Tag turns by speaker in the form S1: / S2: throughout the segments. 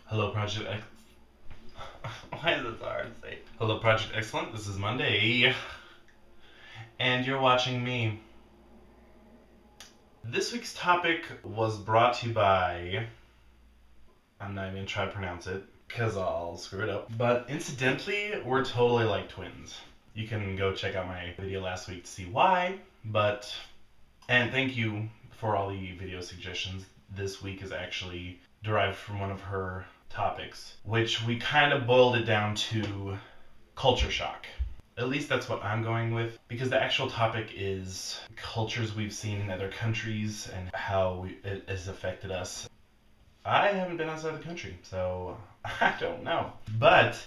S1: Hello, Project X. Why is it so hard to say? Hello, Project Excellent. This is Monday, and you're watching me. This week's topic was brought to you by. I'm not even gonna try to pronounce it because I'll screw it up. But incidentally, we're totally like twins. You can go check out my video last week to see why. And thank you for all the video suggestions. This week is actually derived from one of her topics, which we kind of boiled it down to culture shock. At least that's what I'm going with, because the actual topic is cultures we've seen in other countries and how it has affected us. I haven't been outside the country, so I don't know. But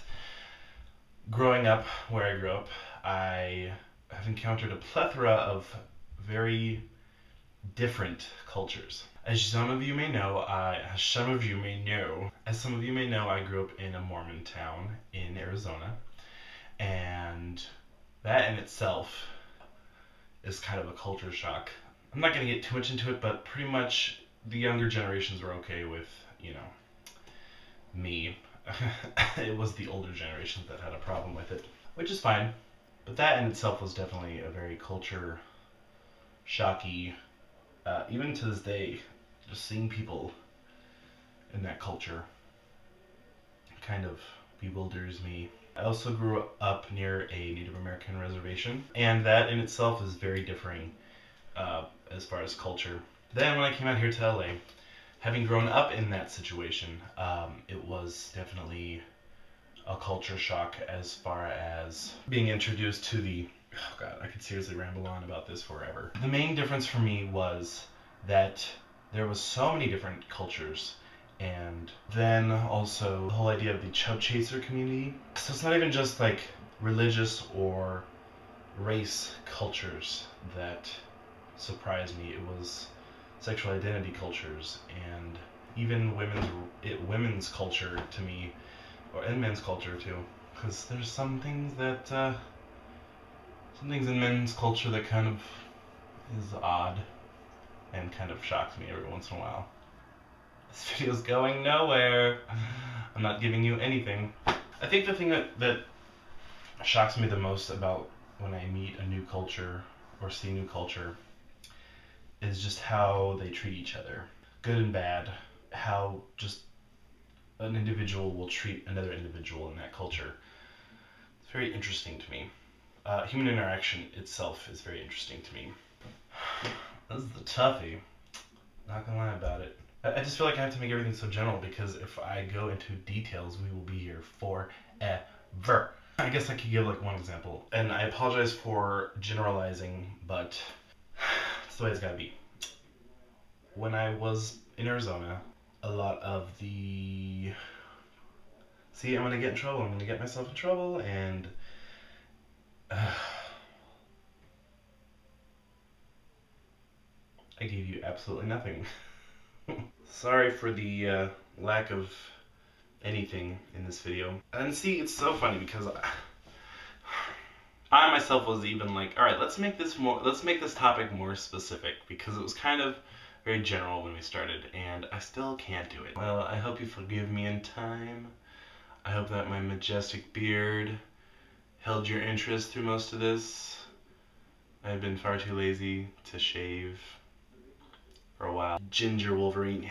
S1: growing up where I grew up, I have encountered a plethora of very different cultures. As some of you may know, I grew up in a Mormon town in Arizona, and that in itself is kind of a culture shock. I'm not going to get too much into it, but pretty much the younger generations were okay with, me. It was the older generations that had a problem with it, which is fine. But that in itself was definitely a very culture shocky. Even to this day, just seeing people in that culture kind of bewilders me. I also grew up near a Native American reservation, and that in itself is very differing as far as culture. Then when I came out here to LA, having grown up in that situation, it was definitely a culture shock as far as being introduced to the... Oh god, I could seriously ramble on about this forever. The main difference for me was that there was so many different cultures, and then also the whole idea of the chub chaser community. So it's not even just like religious or race cultures that surprised me. It was sexual identity cultures, and even women's culture to me, and men's culture too, because there's some things in men's culture that kind of is odd and kind of shocks me every once in a while. This video's going nowhere. I'm not giving you anything. I think the thing that shocks me the most about when I meet a new culture or see new culture is just how they treat each other, good and bad. How just an individual will treat another individual in that culture. It's very interesting to me. Human interaction itself is very interesting to me. This is the toughie. Not gonna lie about it. I just feel like I have to make everything so general, because if I go into details, we will be here forever. I guess I could give like one example, and I apologize for generalizing, but it's the way it's gotta be. When I was in Arizona, a lot of the... See, I'm gonna get in trouble. I'm gonna get myself in trouble, and... I gave you absolutely nothing. Sorry for the lack of anything in this video. And see, it's so funny because I myself was even like, all right, let's make this topic more specific, because it was kind of very general when we started, and I still can't do it. Well, I hope you forgive me in time. I hope that my majestic beard held your interest through most of this. I've been far too lazy to shave for a while. Ginger Wolverine.